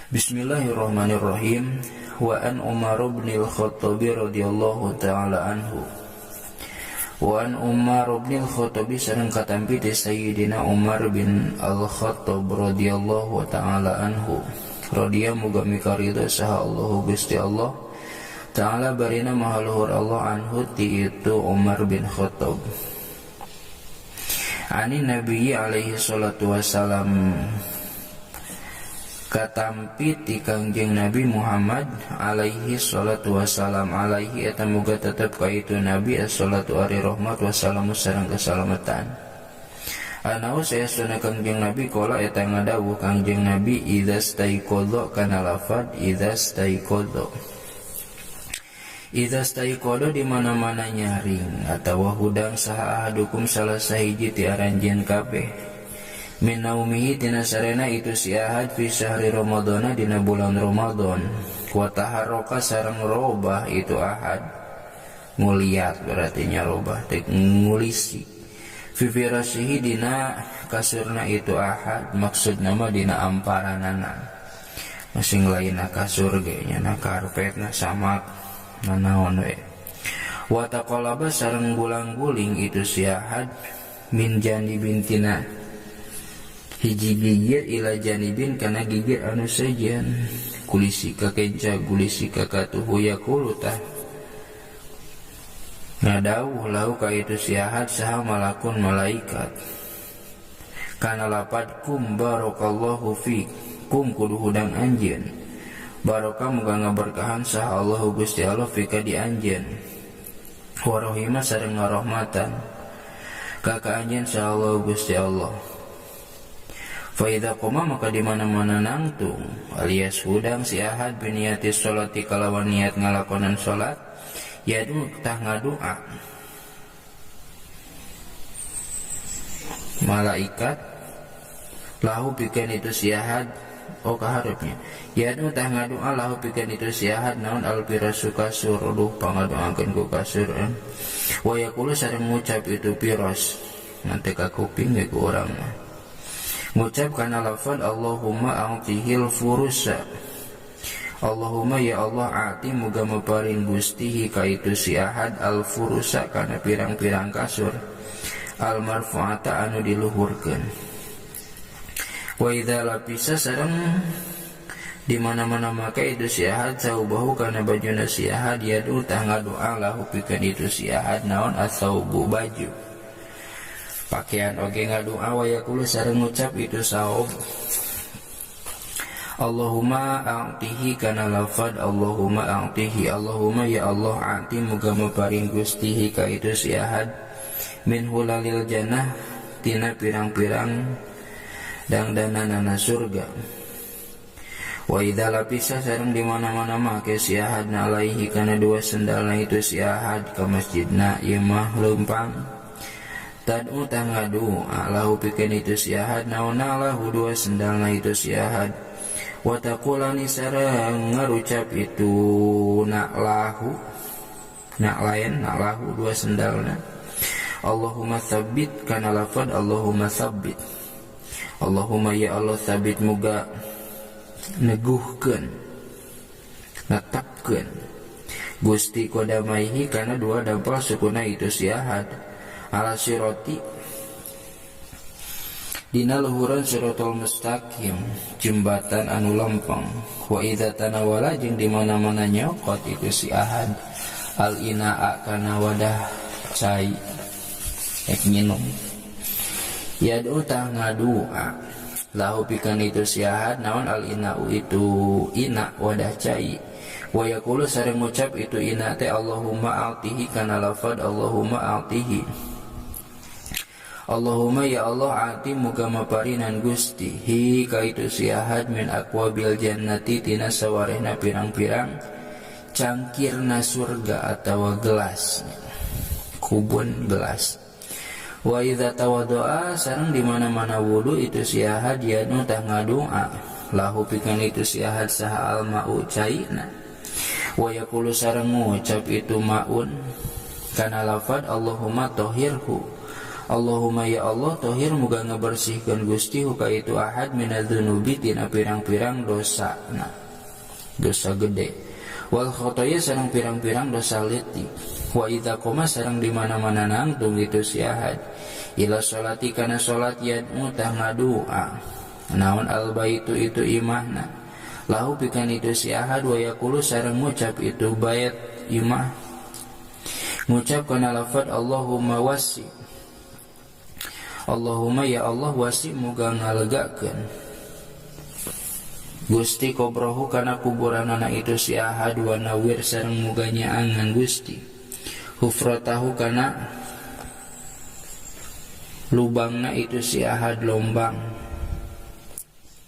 Bismillahirrahmanirrahim. Wa an Umar bin al-Khattab radhiyallahu ta'ala anhu. Wa an Umar bin al-Khattab sareng katampi ti Sayyidina Umar bin al-Khattab radhiyallahu ta'ala anhu. Radhiya muga mikarida saha Allah Gusti Allah ta'ala barina mahaluhur Allah anhu ti itu Umar bin Khattab. Ani Nabi alaihi salatu wassalam katampi ti Kangjeng Nabi Muhammad alaihi salatu wassalam alaihi eta muga tetep ka itu Nabi as-salatu ari rahmat wassalamu sareng keselamatan. Anau saya sunah Kangjeng Nabi kala eta ngadawuh Kangjeng Nabi idza staiqadha kana lafad idza staiqadha. Idza staiqadha di mana-mana nyaring atawa hudang saha ahadukum salah sahiji ti aranjeun kabeh. Min naumihi tina sarena itu si ahad fi syahri Ramadana dina bulan Ramadan. Wa taharroka sareng robah itu ahad nguliat berarti nyarobah tek ngulisi. Fi firasyihi dina kasurna itu ahad maksud nama dina amparanana. Masing lainna kasur ge nya na karpetna samak nanaon we. Wa taqalaba sareng gulang-guling itu si ahad min janibin tina hiji gigir ila janibin kana gigir anu sajian kulisi ka kenca kulisi ka katuhu yaqulu tah ngadawuh lahu ka itu siahat saha malakun malaikat kana lapad kum barakallahu fik kum kudu hudang anjeun barokah muga ngaberkahan saha Allah Gusti Allah fika di anjeun wa rahimah sareng ngarahmatan ka anjeun saha Allah Gusti Allah. Faida koma maka di mana-mana nangtung alias hudang si ahad biniati sholati kalawan niat ngalakonan sholat yadu tah ngadoa malaikat lahu pikeun itu si ahad kaharepnya yadu tah ngadoa lahu pikeun itu si ahad naon alfirasu kasur duh pangadoakeun ku kasur wa yaqulu sareng ngucap itu piros nanti ka kuping ge ku urang mah ngucap kana lafaz Allahumma a'tihil furusa. Allahumma ya Allah a'ti muga maparing gustihi ka itu si ahad al furusa kana pirang-pirang kasur al marfu'ata anu diluhurkeun. Wa idza lapisa sareng di mana-mana maka itu si ahad saubahu kana bajuna si ahad yadu tah ngadoa lahu pikeun itu si ahad naon asaubu baju. Pakaian oge ngadoa wa yaqulu sareng ngucap itu saub Allahumma a'tihi kana lafad Allahumma a'tihi Allahumma ya Allah a'ti muga maparing gustihi ka itu si ahad min hulalil jannah tina pirang-pirang dangdanana surga. Wa idza lapisa sareng di mana-mana make si ahad na alaihi kana dua sendalna itu si ahad ka masjidna ieu mah leumpang tad'u tah ngadoa lahu pikeun itu si ahad naonna lahu dua sendalna itu si ahad wa taqulani sareng ngarucap itu nak lahu dua sendalna Allahumma tsabbit kana lafad Allahumma tsabbit Allahumma ya Allah tsabbit muga neguhkeun netepkeun Gusti kodamaihi kana dua dampal sukuna itu si ahad ala siroti dina luhuran siratul mustaqim jembatan anu lempeng wa idza tanawala jeung di mana-mana nyokot itu si ahad al inaa kana wadah cai ek nginum yadu tah ngadua lahu pikeun itu si ahad naon al inau itu ina wadah cai wa yaqulu sareng ngucap itu ina teh Allahumma a'tihi kana lafad Allahumma a'tihi Allahumma ya Allah a'ti muga maparinan gusti hi ka itu si ahad min aqwabil jannati tina sawarehna pirang-pirang cangkirna surga atawa gelas kubun gelas. Wa idza tawaddoa sareng di mana-mana wudu itu si ahad yanu tah ngadoa lahu pikeun itu si ahad saha al ma'u caina wa yaqulu sareng ngucap itu ma'un kana lafad Allahumma tahhirhu Allahumma ya Allah tohir muga ngabersihkeun Gusti ka itu ahad minadzunubi tina pirang-pirang dosa dosa gede wal khotoya sareng pirang-pirang dosa leutik wa idza qoma sareng di mana-mana nangtung itu si ahad ila sholati kana salat yad'u tah ngadua naon al baitu itu imahna lahu pikeun itu si ahad wa yaqulu sareng ngucap itu bait imah ngucap kana lafaz Allahumma wasi Allahumma ya Allah wasi muga ngalegakeun Gusti kobrahu kana kuburanana itu si ahad wa nawir sareng muga nyaangan Gusti hufratahu kana lubangna itu si ahad lombang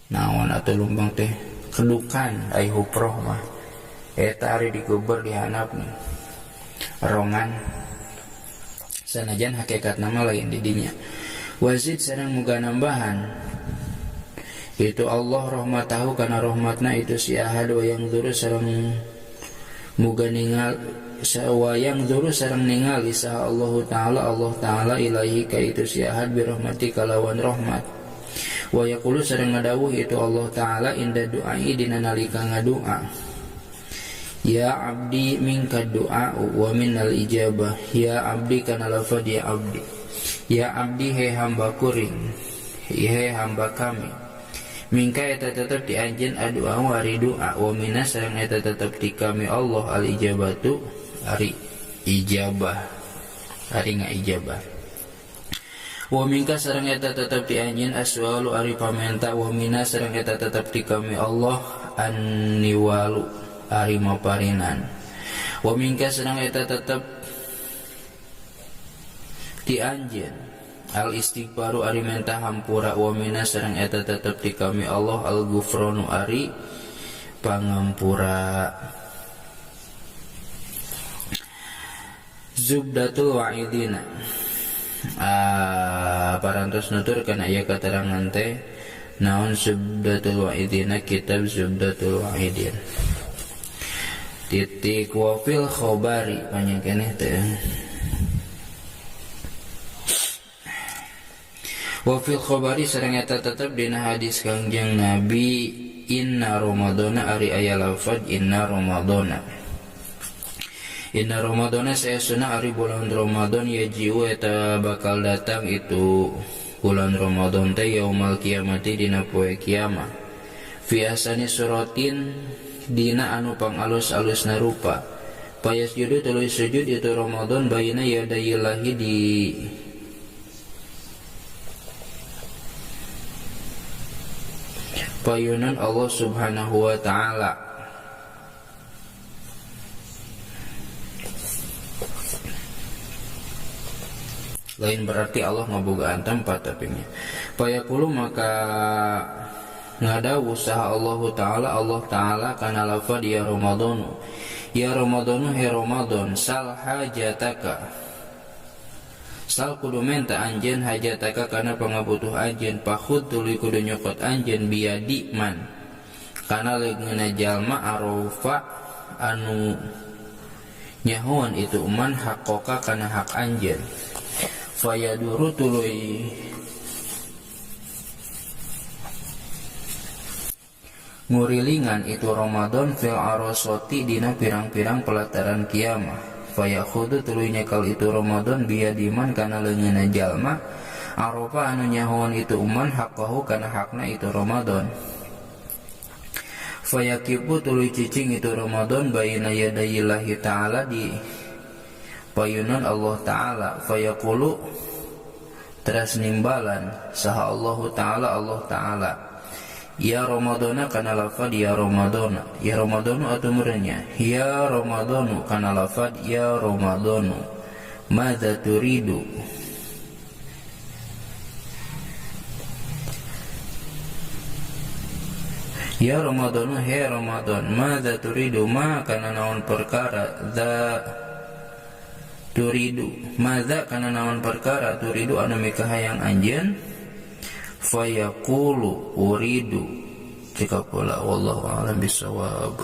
naon atuh lombang teh kedukan ai hufroh mah eta ari dikubur di handapna rongan sanajan hakikat nama lain di dinya wazid sareng muga nambahan itu Allah rahmatahu kana rahmatna itu si ahad wa yang dzuru sareng muga ningal wa yang dzuru sareng ningali saha Allah taala ilahi ka itu si ahad bi rahmati kalawan rahmat wa yaqulu sareng ngadawuh itu Allah taala inda du'ai dina nalika ngadua ya abdi minka du'a wa minal ijabah ya abdi kana lafaz ya abdi ya abdi he hamba kuring he hamba kami mingka eta tetep di anjeun adua wari doa wa minna sareng eta tetep di kami Allah al ijabatu ari ijabah ari ngaijabah wa mingka sareng eta tetep di anjeun aswalu ari pamenta wa minna sareng eta tetep di kami Allah anniwalu ari maparinan wa mingka sareng eta tetep di anjeun al istighfaru ari menta hampura wa minna sareng eta tetep di kami Allah al ghufranu ari pangampura zubdatul wa'idina parantos nuturkeun aya katerangan teh naon zubdatul wa'idina kitab zubdatul wa'idin titik wa fil khobari panjang keneh teh wa fil khobari sareng eta tetep dina hadis Kangjeng Nabi inna ramadana ari aya lafaz inna ramadana saesuna ari bulan Ramadan yajiu eta bakal datang itu bulan Ramadan teh yaumul kiamati dina poe kiamah fi asani suratin dina anu pangalus-alusna rupa payasjudu tuluy sujud itu Ramadan baina yadayillahi di payunan Allah subhanahu wa ta'ala lain berarti Allah ngabogaan tempat tapi payakulu maka ngadawu saha Allah ta'ala kana lafad ya Ramadanu he Ramadan sal hajataka sal kudu menta anjeun hajataka kana pangabutuh anjeun pakhud tuluy kudu nyokot anjeun biadi man kana leungeunna jalma arofa anu nyahoan itu man hakoka kana hak anjeun fayaduru tuluy ngurilingan itu Ramadan fil arasati dina pirang-pirang pelataran kiamah fayakhudu tuluy nyekal itu Ramadan biadiman kana leungeunna jalma arofa anu nyahoan itu uman haqqahu kana hakna itu Ramadan fayakibu tuluy cicing itu Ramadan baina yadayillahi ta'ala di payunan Allah ta'ala fayaqulu teras nimbalan saha Allah ta'ala ya Ramadana kana lafad ya Ramadana atau murnya ya Ramadanu kana lafad ya Ramadanu madza turidu ya Ramadanu he Ramadan madza turidu ma kana naon perkara za turidu madza kana naon perkara turidu anu mikahayang anjeun fayaqulu uridu jika pula wallahu a'lam bisawab.